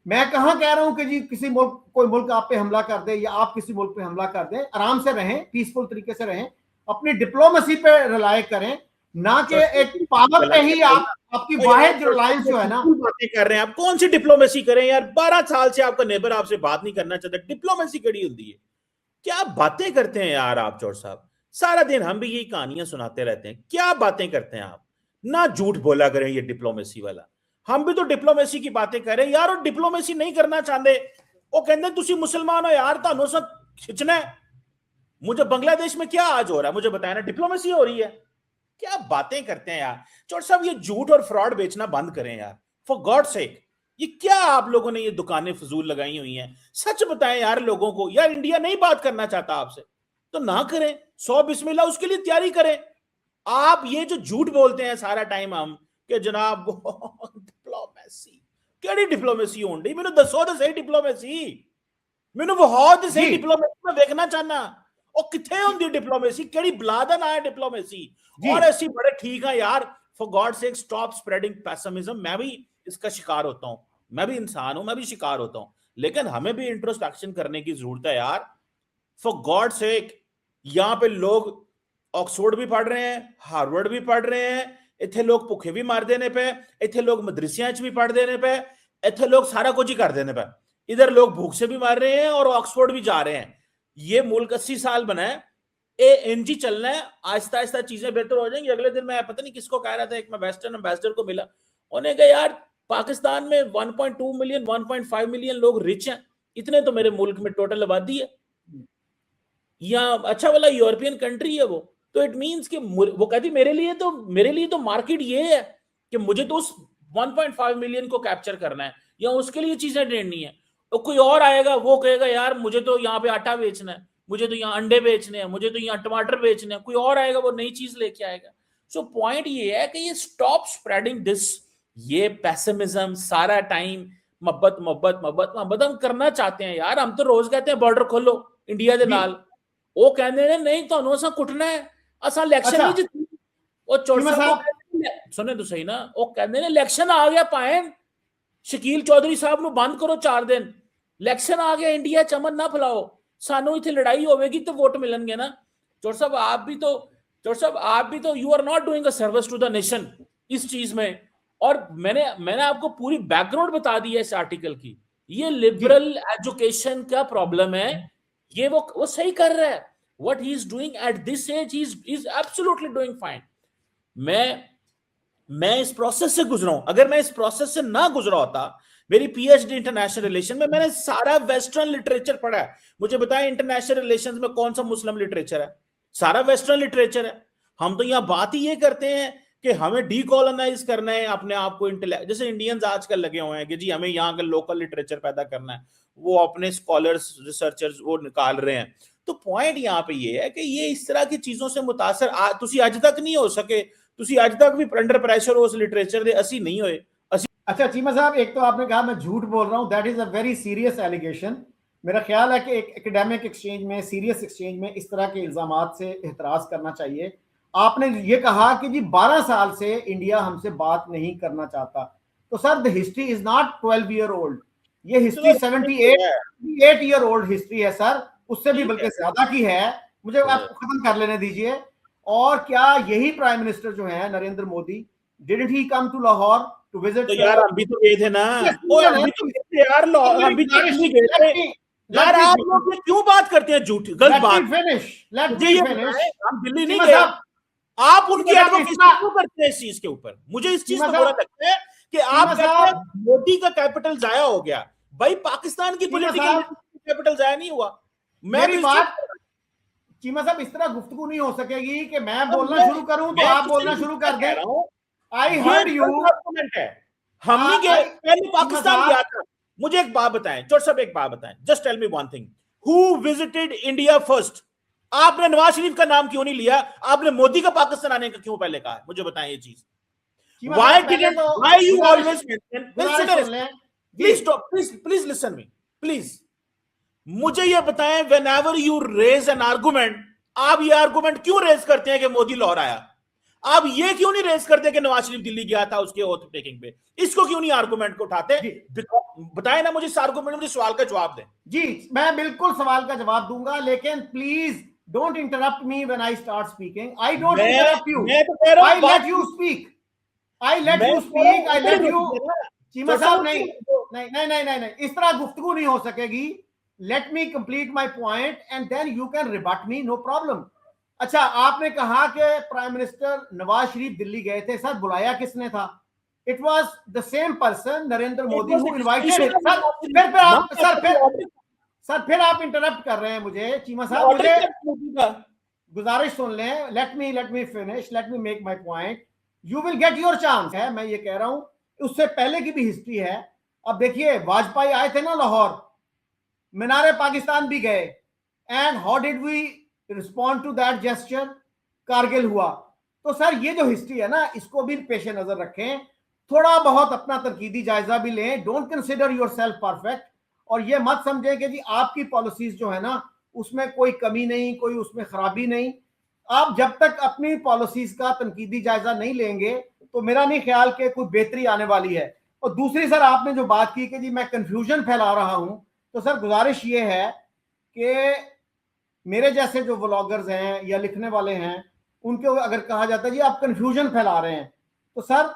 मैं कहां कह रहा हूं कि जी किसी मुल्क, कोई मुल्क आप पे हमला कर दे या आप किसी मुल्क पे हमला कर दें, आराम से रहें, पीसफुल तरीके से रहें, अपनी डिप्लोमेसी पे रिलाय करें, ना कि एक पावर पे ही आप, आपकी वाहिद रिलायंस जो है ना। बातें कर रहे हैं आप, कौन सी डिप्लोमेसी करें यार? 12 साल से आपका नेबर आपसे बात नहीं करना चाहता, डिप्लोमेसी कड़ी होती है? क्या बातें करते हैं यार आप चौर साहब? सारा दिन हम भी यही कहानियां सुनाते रहते हैं, क्या बातें करते हैं आप? ना झूठ बोला करें ये डिप्लोमेसी वाला। हम भी तो डिप्लोमेसी की बातें करें यार, और डिप्लोमेसी नहीं करना चाहते। वो कहते तुसी मुसलमान हो यार, थानू सब खिंचना है। मुझे बांग्लादेश में क्या आज हो रहा है मुझे बताया ना, डिप्लोमेसी हो रही है। क्या बातें करते हैं यार चौर साहब, ये झूठ और फ्रॉड बेचना बंद करें यार, फॉर गॉड सेक। ये क्या आप लोगों ने ये दुकानें फजूल लगाई हुई हैं? सच बताएं यार लोगों को, यार इंडिया नहीं बात करना चाहता आपसे तो ना करें, 100 बिस्मिल्लाह उसके लिए तैयारी करें। आप ये जो झूठ बोलते हैं सारा टाइम हम कि जनाब डिप्लोमेसी, केड़ी डिप्लोमेसी होनी डी? मैनू दसो तो सही डिप्लोमेसी, मैनू बहुत सही डिप्लोमेसी मैं देखना चाहना। और किथे होंदी डिप्लोमेसी, केड़ी बला दा ना है डिप्लोमेसी? और ऐसी बड़े ठीक है यार, for God sake stop spreading pessimism. मैं भी इसका शिकार होता हूं, मैं भी इंसान हूं, मैं भी शिकार होता हूं, लेकिन हमें भी इंट्रोस्पेक्शन करने की जरूरत है यार, फॉर गॉड सेक। यहां पे लोग ऑक्सफोर्ड भी पढ़ रहे हैं, हार्वर्ड भी पढ़ रहे हैं, इतने लोग भुखे भी मार देने पे, इतने लोग मदरसियां भी पढ़ देने पे, इतने लोग सारा कुछ ही कर देने पे, इधर लोग भूख से भी मार रहे हैं और ऑक्सफोर्ड भी जा रहे हैं। ये मुल्क 80 साल बना है, एनजी चलना है, आहिस्ता आहिस्ता चीजें बेहतर हो जाएंगी। अगले दिन मैं पता नहीं किसको कह रहा था, एक मैं वेस्टर्न एम्बेसडर को मिला, उन्होंने कहा यार पाकिस्तान में 1.2 मिलियन 1.5 मिलियन लोग रिच हैं, इतने तो मेरे मुल्क में टोटल आबादी है, या अच्छा वाला यूरोपियन कंट्री है वो। तो इट मींस कि वो कहती मेरे लिए तो मार्केट ये है कि मुझे तो उस 1.5 मिलियन को कैप्चर करना है या उसके लिए चीजें ढूंढनी है। तो कोई और आएगा वो कहेगा यार मुझे तो यहाँ पे आटा बेचना है, मुझे तो यहाँ अंडे बेचने हैं, मुझे तो यहाँ टमाटर बेचने हैं। कोई और आएगा वो नई चीज लेके आएगा। सो पॉइंट ये है कि ये स्टॉप स्प्रेडिंग दिस, ये पेसिमिज्म सारा टाइम, मोहब्बत मोहब्बत मोहब्बत मोहब्बत हम करना चाहते हैं यार। हम तो रोज कहते हैं बॉर्डर खोलो इंडिया के नाल, वो कहते ने नहीं ਤੁਹਾਨੂੰ ਅਸਾਂ ਕੁੱਟਣਾ ਹੈ, ਅਸਾਂ ਇਲੈਕਸ਼ਨ ਨਹੀਂ ਜਿੱਤਣੀ। ਉਹ ਚੌੜ ਸਾਹਿਬ ਸੁਣੇ तो सही ना, वो कहते ने इलेक्शन आ गया भाएं शकील चौधरी साहब ਨੂੰ ਬੰਦ ਕਰੋ 4 दिन, इलेक्शन आ गया इंडिया चमन ना फैलाओ, सानू इतनी लड़ाई होगी तो वोट मिलेंगे ना। चौड़ साहब आप भी तो you are not doing a service to the nation इस चीज में। और मैंने आपको पूरी बैकग्राउंड बता दी है इस आर्टिकल की। ये लिबरल एजुकेशन का प्रॉब्लम है, ये वो सही कर रहा है। What he is doing at this age he is absolutely doing fine. मैं इस प्रोसेस से गुजरा हूं, अगर मैं इस प्रोसेस से ना गुजरा होता, मेरी पीएचडी इंटरनेशनल रिलेशन में, मैंने सारा वेस्टर्न लिटरेचर पढ़ा है। मुझे बताया इंटरनेशनल रिलेशंस में कौन सा मुस्लिम लिटरेचर है? सारा वेस्टर्न लिटरेचर है। हम तो यहां बात ही ये करते हैं कि हमें डीकोलोनाइज करना है अपने आप को, जैसे इंडियंस आजकल लगे हुए हैं कि जी हमें यहाँ का लोकल लिटरेचर पैदा करना है, वो अपने स्कॉलर्स रिसर्चर्स वो निकाल रहे हैं। तो पॉइंट यहाँ पे ये है कि ये इस तरह की चीजों से मुतासर तुसी आज तक नहीं हो सके, तुसी आज तक भी अंडर प्रेशर हो उस लिटरेचर दे, असी नहीं होए। अच्छा चीमा साहब, एक तो आपने कहा मैं झूठ बोल रहा हूं, that is a very serious allegation. मेरा ख्याल है कि एक एकेडमिक एक्सचेंज में, सीरियस एक्सचेंज में इस तरह के इल्जामात से एहतराज करना चाहिए। आपने ये कहा कि जी 12 साल से इंडिया हमसे बात नहीं करना चाहता, तो sir the history is not 12 year old, ये हिस्ट्री 78 ईयर ओल्ड हिस्ट्री है सर, उससे भी बल्कि ज्यादा की है। मुझे आपको खत्म कर लेने दीजिए। और क्या यही प्राइम मिनिस्टर जो है Narendra Modi, didn't he come to Lahore to visit? तो यार हम भी तो गए थे ना, ओ हम भी तो गए थे यार, हम भी तो दिल्ली गए थे यार। आप लोग क्यों बात करते हैं झूठी गलत बात? हम दिल्ली नहीं गए, आप उनकी एडवोकेसी क्यों करते हैं इस चीज के ऊपर? मुझे इस चीज में बुरा लगता है कि आप कहते हैं मोदी का कैपिटल जाया हो गया। भाई पाकिस्तान की पॉलिटिकल कैपिटल जाया नहीं हुआ। मेरी बात चीमा साहब, इस तरह गुफ्तगू नहीं हो सकेगी कि मैं बोलना शुरू करूं तो आप बोलना शुरू कर दें। I heard you. हम नहीं गए, पहले पाकिस्तान गया था। मुझे एक बात बताएं चोर साहब, एक बात बताएं, just tell me one thing, who visited India first? आपने नवाज शरीफ का नाम क्यों नहीं लिया? आपने मोदी का पाकिस्तान आने का क्यों पहले कहा? मुझे बताएं ये चीज। Why you always please listen me please। मुझे ये बताएं, whenever you raise an argument, आप ये आर्गुमेंट क्यों रेज करते हैं कि मोदी लौट आया? आप ये क्यों नहीं रेस करते कि नवाज शरीफ दिल्ली गया था उसके ओथ टेकिंग पे? इसको क्यों नहीं आर्गुमेंट को उठाते? बताए ना मुझे इस आर्गुमेंट, मुझे सवाल का जवाब दें। जी, मैं बिल्कुल सवाल का जवाब दूंगा, लेकिन please don't interrupt me when I start speaking. I don't interrupt you, मैं तो कह रहा हूं I let you speak, I let you speak, I let you. Cheema साहब नहीं नहीं नहीं नहीं नहीं नहीं, इस तरह गुफ्तगू नहीं हो सकेगी। Let me complete my point and then you can rebut me, no problem. अच्छा, आपने कहा कि प्राइम मिनिस्टर नवाज शरीफ दिल्ली गए थे, सर बुलाया किसने था? It was the same person, Narendra Modi, who invited. Sir फिर आप इंटरप्ट कर रहे हैं मुझे। चीमा साहब मुझे गुजारिश सुन लें, let me finish, let me make my point, you will get your chance. है, मैं ये कह रहा हूं, उससे पहले की भी हिस्ट्री है। अब देखिए, वाजपेयी आए थे ना लाहौर, मीनारे पाकिस्तान भी गए, and how did we respond to that gesture? Kargil हुआ। तो सर ये जो हिस्ट्री है ना, इसको भी पेश नजर रखें, थोड़ा बहुत अपना तनकीदी जायजा भी लें। डोंट कंसिडर योरसेल्फ परफेक्ट, और ये मत समझें कि जी आपकी पॉलिसीज जो है ना उसमें कोई कमी नहीं, कोई उसमें खराबी नहीं। आप जब तक अपनी पॉलिसीज का तनकीदी जायजा नहीं लेंगे तो मेरा नहीं ख्याल कि कोई बेहतरी आने वाली है। और दूसरी सर, आपने जो बात की कि जी मैं कंफ्यूजन फैला रहा हूं, तो सर गुजारिश ये है कि मेरे जैसे जो व्लॉगर्स हैं या लिखने वाले हैं, उनको अगर कहा जाता है जी आप कंफ्यूजन फैला रहे हैं, तो सर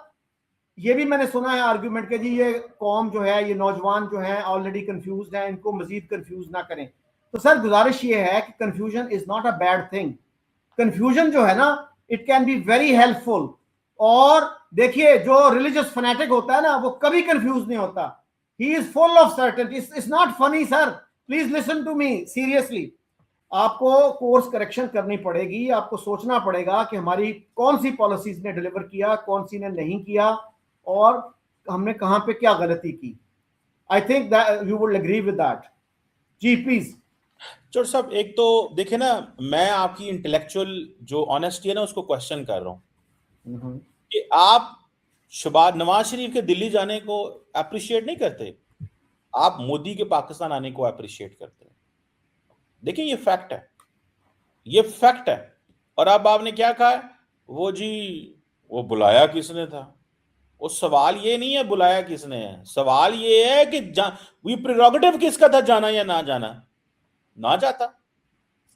ये भी मैंने सुना है आर्ग्यूमेंट के जी ये कौम जो है, ये नौजवान जो है ऑलरेडी कंफ्यूज है, इनको मजीद कंफ्यूज ना करें। तो सर गुजारिश ये है कि confusion is not a bad thing. Confusion जो है ना, it can be very helpful. और देखिए, जो रिलीजियस फैनेटिक होता है ना, वो कभी कंफ्यूज नहीं होता। He is full of certainty. It's not funny sir, please listen to me seriously. आपको कोर्स करेक्शन करनी पड़ेगी, आपको सोचना पड़ेगा कि हमारी कौन सी पॉलिसीज ने डिलीवर किया, कौन सी ने नहीं किया, और हमने कहां पे क्या गलती की। I think that you would agree with that. जी प्लीज। चोर साहब, एक तो देखे ना, मैं आपकी इंटेलेक्चुअल जो ऑनेस्टी है ना उसको क्वेश्चन कर रहा हूं कि आप नवाज शरीफ के दिल्ली जाने को अप्रिशिएट नहीं करते, आप मोदी के पाकिस्तान आने को अप्रिशिएट करते हैं। देखिए ये फैक्ट है, ये फैक्ट है। और अब आपने क्या कहा, वो जी वो बुलाया किसने था? वो सवाल ये नहीं है बुलाया किसने है, सवाल ये है कि ये प्रेरोगेटिव किसका था जाना या ना जाना। ना जाता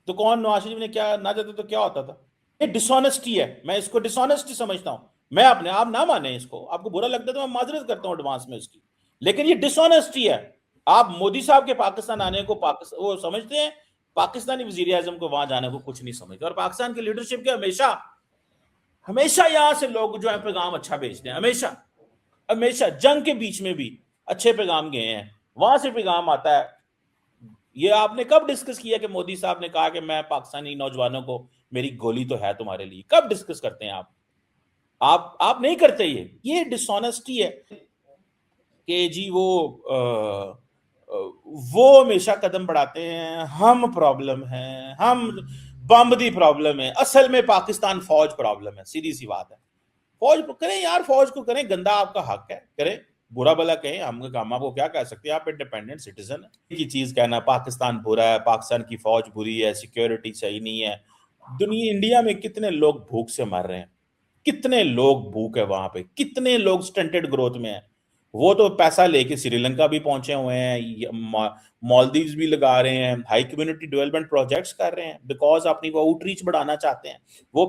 तो कौन, नवाज शरीफ ने क्या ना जाता तो क्या होता था? ये डिसऑनेस्टी है, मैं इसको डिसऑनेस्टी समझता हूं। मैं अपने आप ना माने इसको, आपको बुरा लगता है तो मैं माजरत करता हूं एडवांस में इसकी, लेकिन ये डिसऑनेस्टी है। आप मोदी साहब के पाकिस्तान आने को वो समझते हैं, पाकिस्तानी वजीर आजम को वहां जाने को कुछ नहीं समझते। और पाकिस्तान की लीडरशिप के हमेशा यहां से लोग जो है पैगाम अच्छा भेजते हैं, हमेशा जंग के बीच में भी अच्छे पैगाम गए हैं, वहां से पैगाम आता है। ये आपने कब डिस्कस किया कि मोदी साहब ने कहा कि मैं पाकिस्तानी नौजवानों को, मेरी गोली तो है तुम्हारे लिए? कब डिस्कस करते हैं आप नहीं करते। ये डिसऑनेस्टी है कि जी वो हमेशा कदम बढ़ाते हैं, हम प्रॉब्लम है, हम बम दी प्रॉब्लम है। असल में पाकिस्तान फौज प्रॉब्लम है, सीधी सी बात है। फौज को करें यार, फौज को करें, गंदा आपका हक है, करें, बुरा भला कहें, हम आपको क्या कह सकते हैं, आप इंडिपेंडेंट सिटीजन है। की चीज कहना पाकिस्तान बुरा है, पाकिस्तान की फौज बुरी है, सिक्योरिटी सही नहीं है। दुनिया, इंडिया में कितने लोग भूख से मर रहे हैं, कितने लोग भूख है वहां पे, कितने लोग स्टंटेड ग्रोथ में है। वो तो पैसा लेके श्रीलंका भी पहुंचे हुए हैं, मालदीव्स भी लगा रहे हैं, हाई कम्युनिटी डेवलपमेंट प्रोजेक्ट्स कर रहे हैं, बिकॉज अपनी वो आउटरीच बढ़ाना चाहते हैं। वो